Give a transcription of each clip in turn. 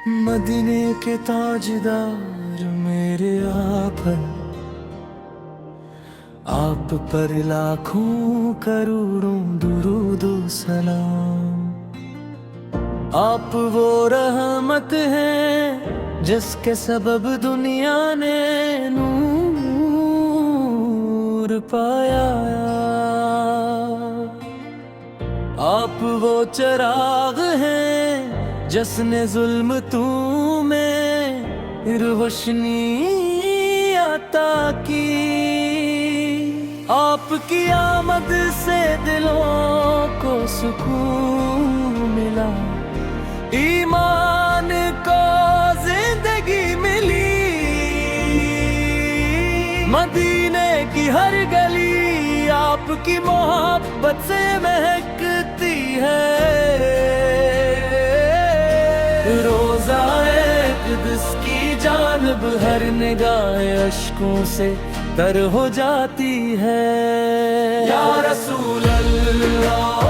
मदीने के ताजदार मेरे आप पर लाखों करोड़ों दुरूदो सलाम। आप वो रहमत हैं जिसके सबब दुनिया ने नूर पाया। आप वो चिराग हैं जिसने जुल्म तुम्हें रोशनी अता की। आपकी आमद से दिलों को सुकून मिला, ईमान को जिंदगी मिली। मदीने की हर गली आपकी मोहब्बत से महकती है। रोज़ाए क़ुद्स की जानिब हर निगाह अश्कों से तर हो जाती है। या रसूल अल्लाह,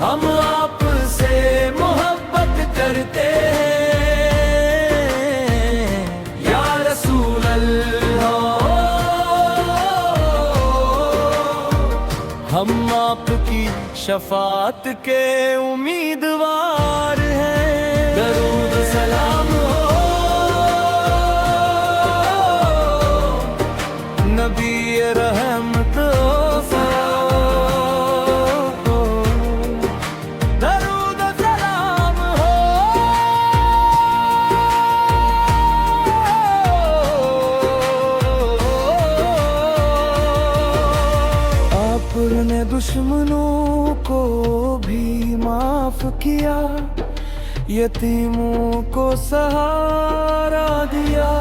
हम आपसे मोहब्बत करते हैं। या रसूल अल्लाह, हम आपकी शफाअत के उम्मीदवार हैं। दरूद सलाम हो नबी रहमत हो, दरूद सलाम हो। आपने दुश्मनों को भी माफ किया, यतीमों को सहारा दिया।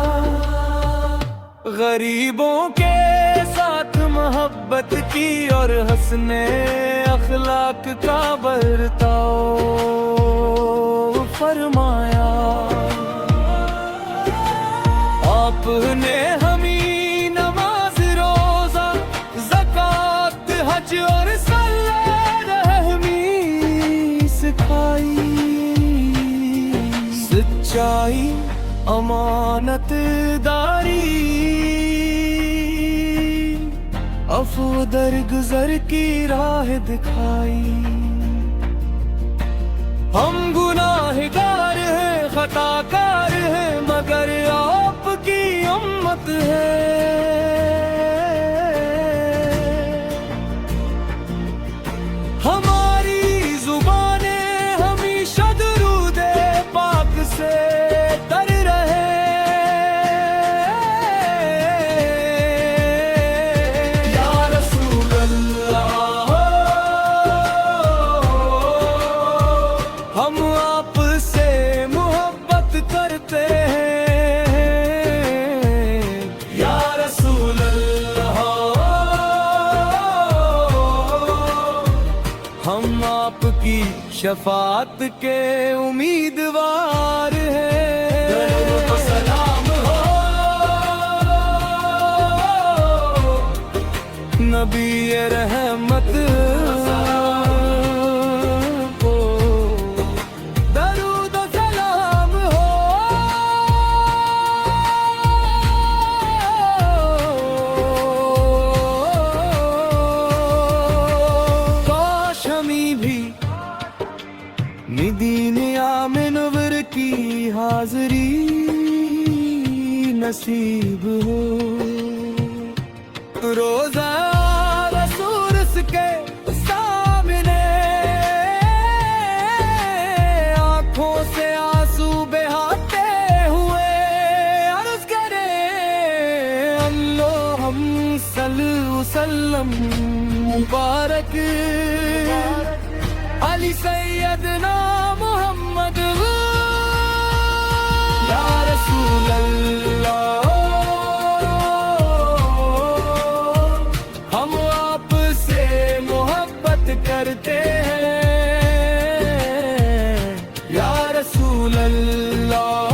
गरीबों के साथ मोहब्बत की और हंसने अखलाक का बर्ताव फरमाया। आपने हमें नमाज रोजा ज़कात हज और सल्लल्लाहु रहमी सिखाई। सच्चाई अमानतदारी अफ़्व दरगुज़र की राह दिखाई। हम गुनाहगार हैं, खताकार हैं, मगर आपकी उम्मत है। हमारी जुबानें हमेशा दुरूदे पाक से तर रहे। या रसूल अल्लाह, हम आपसे मोहब्बत करते हैं। या रसूल अल्लाह, हम आपकी शफाअत के उम्मीदवार हैं। दरूद सलाम हो नबी रहमत हो, दरूद सलाम हो। काश हमें भी मदीने मुनव्वर की हाज़री नसीब हो। रोज़ा रसूल के सामने आँखों से आंसू बहाते हुए अर्ज़ करें, अल्लाह सल्लम मुबारक अली सैयदना मोहम्मद। या रसूल अल्लाह, हम आपसे मोहब्बत करते हैं। या रसूल अल्लाह,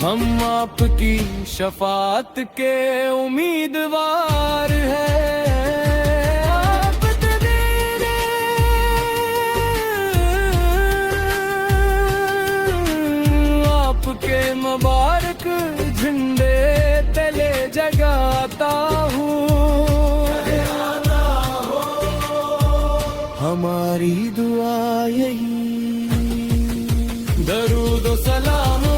हम आपकी शफाअत के उम्मीदवार हैं। आप तदीर सारी दुआ यही, दरूद सलाम